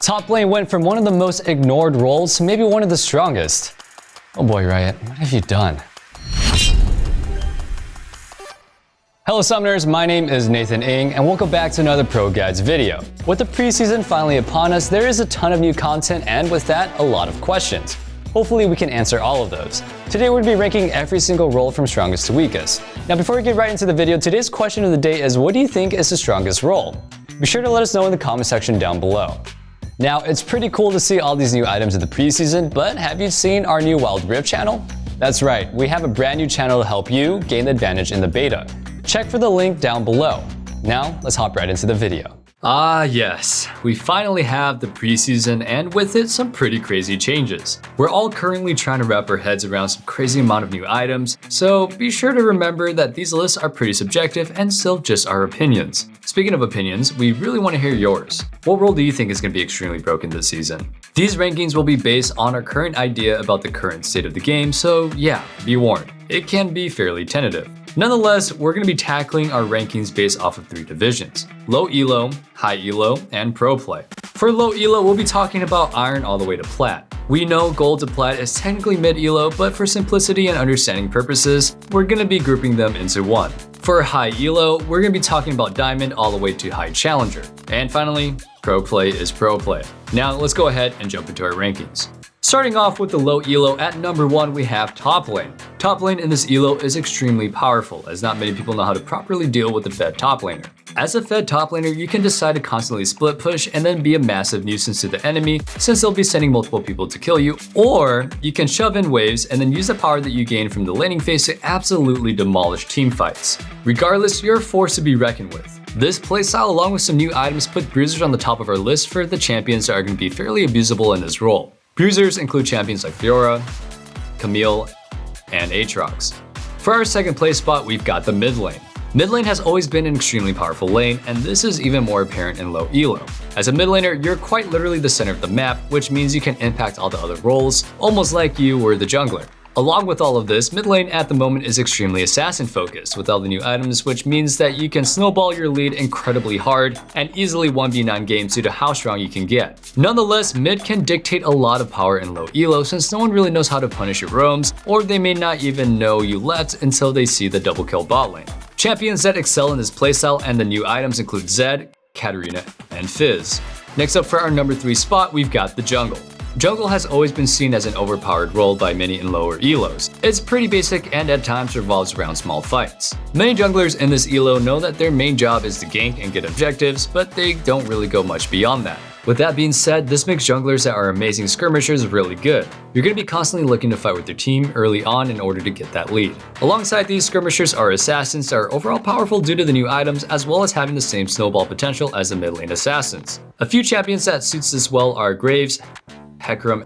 Top lane went from one of the most ignored roles to maybe one of the strongest. Oh boy, Riot, what have you done? Hello Summoners, my name is Nathan Ng and welcome back to another ProGuides video. With the preseason finally upon us, there is a ton of new content and with that, a lot of questions. Hopefully we can answer all of those. Today we're going to be ranking every single role from strongest to weakest. Now before we get right into the video, today's question of the day is what do you think is the strongest role? Be sure to let us know in the comment section down below. Now it's pretty cool to see all these new items in the preseason, but have you seen our new Wild Rift channel? That's right, we have a brand new channel to help you gain the advantage in the beta. Check for the link down below. Now let's hop right into the video. Ah yes, we finally have the preseason and with it some pretty crazy changes. We're all currently trying to wrap our heads around some crazy amount of new items, so be sure to remember that these lists are pretty subjective and still just our opinions. Speaking of opinions, we really want to hear yours. What role do you think is going to be extremely broken this season? These rankings will be based on our current idea about the current state of the game, so yeah, be warned, it can be fairly tentative. Nonetheless, we're going to be tackling our rankings based off of 3 divisions: low elo, high elo, and pro play. For low elo, we'll be talking about iron all the way to plat. We know gold to plat is technically mid elo, but for simplicity and understanding purposes, we're going to be grouping them into one. For high elo, we're going to be talking about diamond all the way to high challenger. And finally, pro play is pro play. Now let's go ahead and jump into our rankings. Starting off with the low elo, at number 1 we have top lane. Top lane in this elo is extremely powerful as not many people know how to properly deal with the fed top laner. As a fed top laner, you can decide to constantly split push and then be a massive nuisance to the enemy since they'll be sending multiple people to kill you, or you can shove in waves and then use the power that you gain from the laning phase to absolutely demolish team fights. Regardless, you're a force to be reckoned with. This playstyle along with some new items put bruisers on the top of our list for the champions that are going to be fairly abusable in this role. Bruisers include champions like Fiora, Camille, and Aatrox. For our second place spot, we've got the mid lane. Mid lane has always been an extremely powerful lane, and this is even more apparent in low elo. As a mid laner, you're quite literally the center of the map, which means you can impact all the other roles, almost like you were the jungler. Along with all of this, mid lane at the moment is extremely assassin focused with all the new items, which means that you can snowball your lead incredibly hard and easily 1v9 games due to how strong you can get. Nonetheless, mid can dictate a lot of power in low elo since no one really knows how to punish your roams, or they may not even know you left until they see the double kill bot lane. Champions that excel in this playstyle and the new items include Zed, Katarina, and Fizz. Next up for our number 3 spot, we've got the jungle. Jungle has always been seen as an overpowered role by many in lower elos. It's pretty basic and at times revolves around small fights. Many junglers in this elo know that their main job is to gank and get objectives, but they don't really go much beyond that. With that being said, this makes junglers that are amazing skirmishers really good. You're going to be constantly looking to fight with your team early on in order to get that lead. Alongside these, skirmishers are assassins that are overall powerful due to the new items as well as having the same snowball potential as the mid lane assassins. A few champions that suits this well are Graves, Hecarim,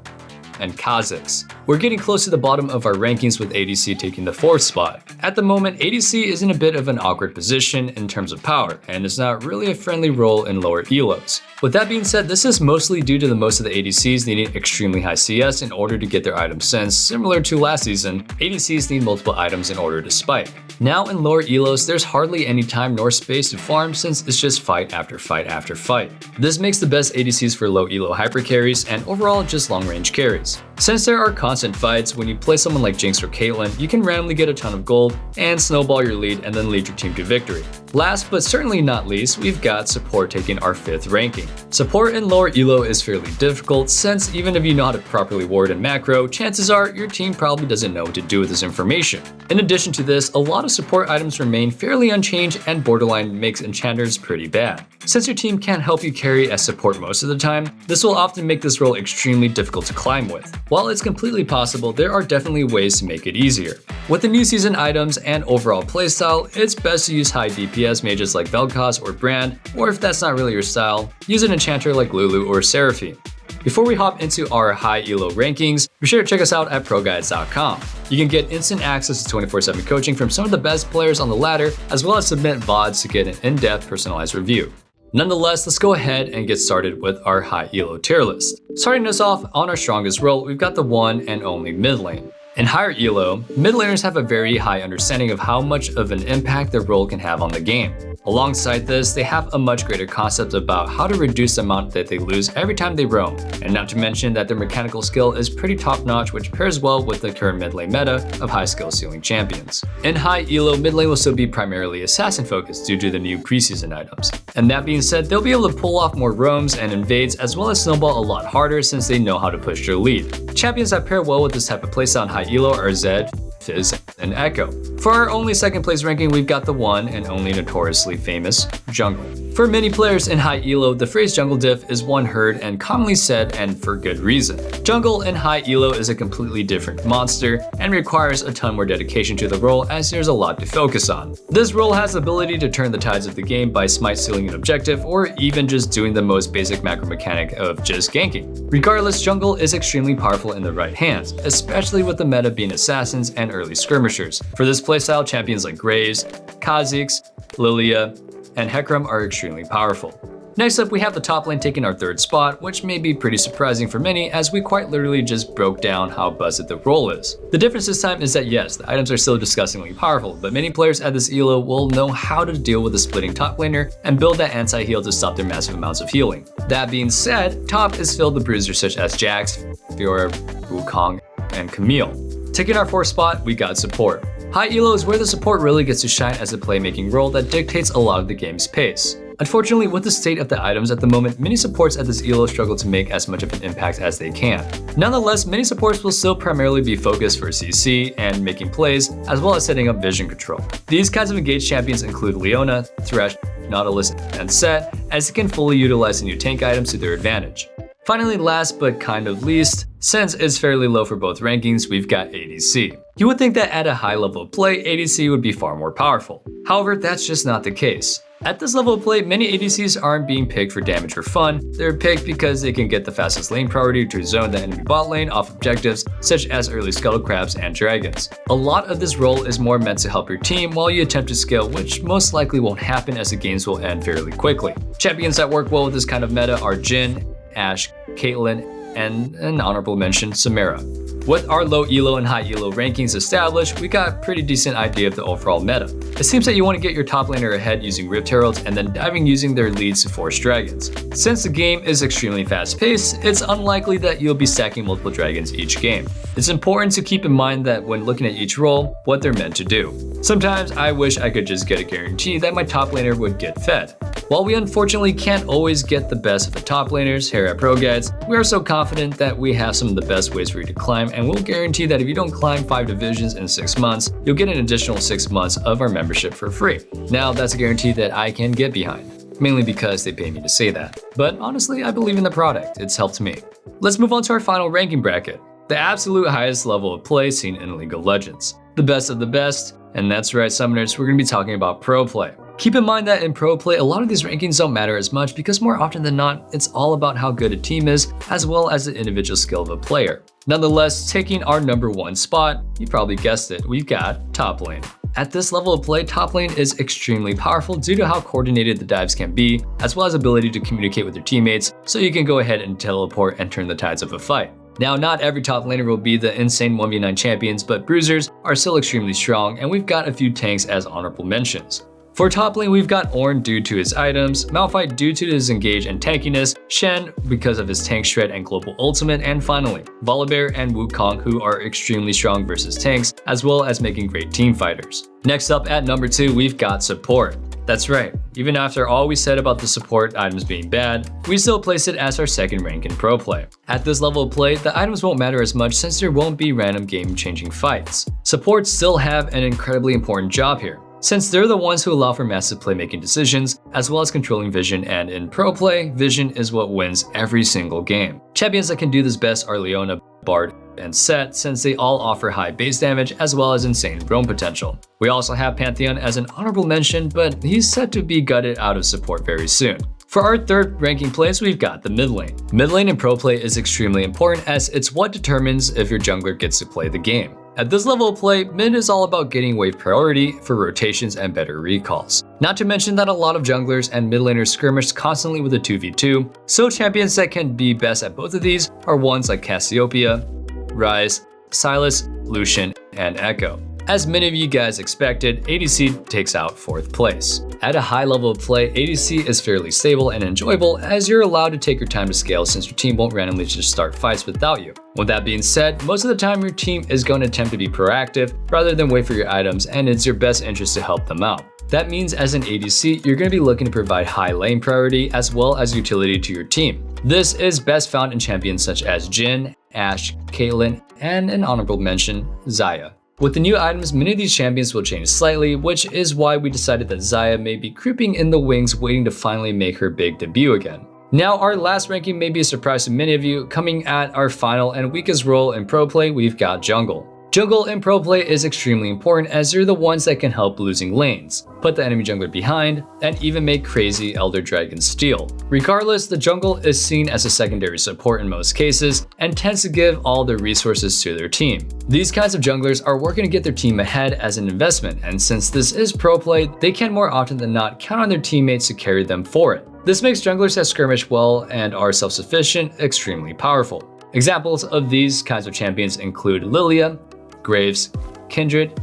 and Kha'Zix. We're getting close to the bottom of our rankings with ADC taking the 4th spot. At the moment, ADC is in a bit of an awkward position in terms of power, and is not really a friendly role in lower elos. With that being said, this is mostly due to most of the ADCs needing extremely high CS in order to get their items since, similar to last season, ADCs need multiple items in order to spike. Now in lower elos, there's hardly any time nor space to farm since it's just fight after fight after fight. This makes the best ADCs for low elo hyper carries and overall just long range carries. Since there are constant fights, when you play someone like Jinx or Caitlyn, you can randomly get a ton of gold and snowball your lead and then lead your team to victory. Last but certainly not least, we've got support taking our 5th ranking. Support in lower elo is fairly difficult since even if you know how to properly ward and macro, chances are your team probably doesn't know what to do with this information. In addition to this, a lot of support items remain fairly unchanged and borderline makes enchanters pretty bad. Since your team can't help you carry as support most of the time, this will often make this role extremely difficult to climb with. While it's completely possible, there are definitely ways to make it easier. With the new season items and overall playstyle, it's best to use high DPS mages like Vel'Koz or Brand, or if that's not really your style, use an enchanter like Lulu or Seraphine. Before we hop into our high elo rankings, be sure to check us out at ProGuides.com. You can get instant access to 24/7 coaching from some of the best players on the ladder, as well as submit VODs to get an in-depth personalized review. Nonetheless, let's go ahead and get started with our high elo tier list. Starting us off on our strongest role, we've got the one and only mid lane. In higher elo, mid laners have a very high understanding of how much of an impact their role can have on the game. Alongside this, they have a much greater concept about how to reduce the amount that they lose every time they roam, and not to mention that their mechanical skill is pretty top-notch, which pairs well with the current mid lane meta of high skill ceiling champions. In high elo, mid lane will still be primarily assassin focused due to the new preseason items. And that being said, they'll be able to pull off more roams and invades as well as snowball a lot harder since they know how to push their lead. Champions that pair well with this type of playstyle in high elo are Zed, Fizz, and Echo. For our only second place ranking, we've got the one and only notoriously famous Jungle. For many players in high elo, the phrase jungle diff is one heard and commonly said, and for good reason. Jungle in high elo is a completely different monster and requires a ton more dedication to the role as there's a lot to focus on. This role has the ability to turn the tides of the game by smite stealing an objective or even just doing the most basic macro mechanic of just ganking. Regardless, jungle is extremely powerful in the right hands, especially with the meta being assassins and early skirmishers. For this playstyle, champions like Graves, Kha'Zix, Lilia, and Hecarim are extremely powerful. Next up, we have the top lane taking our third spot, which may be pretty surprising for many as we quite literally just broke down how busted the role is. The difference this time is that yes, the items are still disgustingly powerful, but many players at this elo will know how to deal with a splitting top laner and build that anti-heal to stop their massive amounts of healing. That being said, top is filled with bruisers such as Jax, Fiora, Wukong, and Camille. Taking our fourth spot, we got support. High elo is where the support really gets to shine as a playmaking role that dictates a lot of the game's pace. Unfortunately, with the state of the items at the moment, many supports at this elo struggle to make as much of an impact as they can. Nonetheless, many supports will still primarily be focused for CC and making plays, as well as setting up vision control. These kinds of engaged champions include Leona, Thresh, Nautilus, and Set, as they can fully utilize the new tank items to their advantage. Finally, last but kind of least, since it's fairly low for both rankings, we've got ADC. You would think that at a high level of play, ADC would be far more powerful. However, that's just not the case. At this level of play, many ADCs aren't being picked for damage for fun. They're picked because they can get the fastest lane priority to zone the enemy bot lane off objectives such as early scuttle crabs and dragons. A lot of this role is more meant to help your team while you attempt to scale, which most likely won't happen as the games will end fairly quickly. Champions that work well with this kind of meta are Jhin, Ashe, Caitlyn, and an honorable mention, Samira. With our low elo and high elo rankings established, we got a pretty decent idea of the overall meta. It seems that you want to get your top laner ahead using Rift Heralds and then diving using their leads to force dragons. Since the game is extremely fast paced, it's unlikely that you'll be stacking multiple dragons each game. It's important to keep in mind that when looking at each role, what they're meant to do. Sometimes I wish I could just get a guarantee that my top laner would get fed. While we unfortunately can't always get the best of the top laners here at ProGuides, we are so confident that we have some of the best ways for you to climb, and we'll guarantee that if you don't climb 5 divisions in 6 months, you'll get an additional 6 months of our membership for free. Now, that's a guarantee that I can get behind, mainly because they pay me to say that. But honestly, I believe in the product. It's helped me. Let's move on to our final ranking bracket, the absolute highest level of play seen in League of Legends. The best of the best, and that's right, Summoners, we're going to be talking about Pro Play. Keep in mind that in Pro Play, a lot of these rankings don't matter as much because more often than not, it's all about how good a team is as well as the individual skill of a player. Nonetheless, taking our number 1 spot, you probably guessed it, we've got top lane. At this level of play, top lane is extremely powerful due to how coordinated the dives can be, as well as ability to communicate with your teammates, so you can go ahead and teleport and turn the tides of a fight. Now, not every top laner will be the insane 1v9 champions, but bruisers are still extremely strong, and we've got a few tanks as honorable mentions. For top lane, we've got Ornn due to his items, Malphite due to his engage and tankiness, Shen because of his tank shred and global ultimate, and finally, Volibear and Wukong, who are extremely strong versus tanks, as well as making great team fighters. Next up at number 2, we've got support. That's right, even after all we said about the support items being bad, we still place it as our second rank in Pro Play. At this level of play, the items won't matter as much since there won't be random game-changing fights. Supports still have an incredibly important job here, since they're the ones who allow for massive playmaking decisions, as well as controlling vision, and in Pro Play, vision is what wins every single game. Champions that can do this best are Leona, Bard, and Set, since they all offer high base damage as well as insane roam potential. We also have Pantheon as an honorable mention, but he's set to be gutted out of support very soon. For our third ranking place, we've got the mid lane. Mid lane in Pro Play is extremely important as it's what determines if your jungler gets to play the game. At this level of play, mid is all about getting wave priority for rotations and better recalls. Not to mention that a lot of junglers and mid laners skirmish constantly with a 2v2, so champions that can be best at both of these are ones like Cassiopeia, Ryze, Sylas, Lucian, and Echo. As many of you guys expected, ADC takes out 4th place. At a high level of play, ADC is fairly stable and enjoyable as you're allowed to take your time to scale since your team won't randomly just start fights without you. With that being said, most of the time your team is going to attempt to be proactive rather than wait for your items, and it's your best interest to help them out. That means as an ADC, you're going to be looking to provide high lane priority as well as utility to your team. This is best found in champions such as Jhin, Ashe, Caitlyn, and an honorable mention, Xayah. With the new items, many of these champions will change slightly, which is why we decided that Xayah may be creeping in the wings waiting to finally make her big debut again. Now, our last ranking may be a surprise to many of you. Coming at our final and weakest role in pro play, we've got jungle. Jungle in pro play is extremely important as they're the ones that can help losing lanes, put the enemy jungler behind, and even make crazy Elder Dragons steal. Regardless, the jungle is seen as a secondary support in most cases and tends to give all the resources to their team. These kinds of junglers are working to get their team ahead as an investment, and since this is pro play, they can more often than not count on their teammates to carry them for it. This makes junglers that skirmish well and are self-sufficient extremely powerful. Examples of these kinds of champions include Lilia, Graves, Kindred,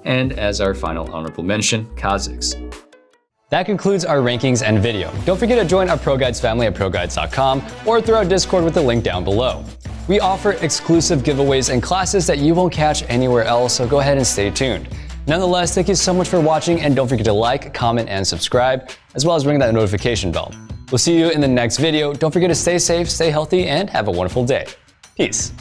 and as our final honorable mention, Kha'Zix. That concludes our rankings and video. Don't forget to join our ProGuides family at ProGuides.com or through our Discord with the link down below. We offer exclusive giveaways and classes that you won't catch anywhere else, so go ahead and stay tuned. Nonetheless, thank you so much for watching, and don't forget to like, comment, and subscribe, as well as ring that notification bell. We'll see you in the next video. Don't forget to stay safe, stay healthy, and have a wonderful day. Peace.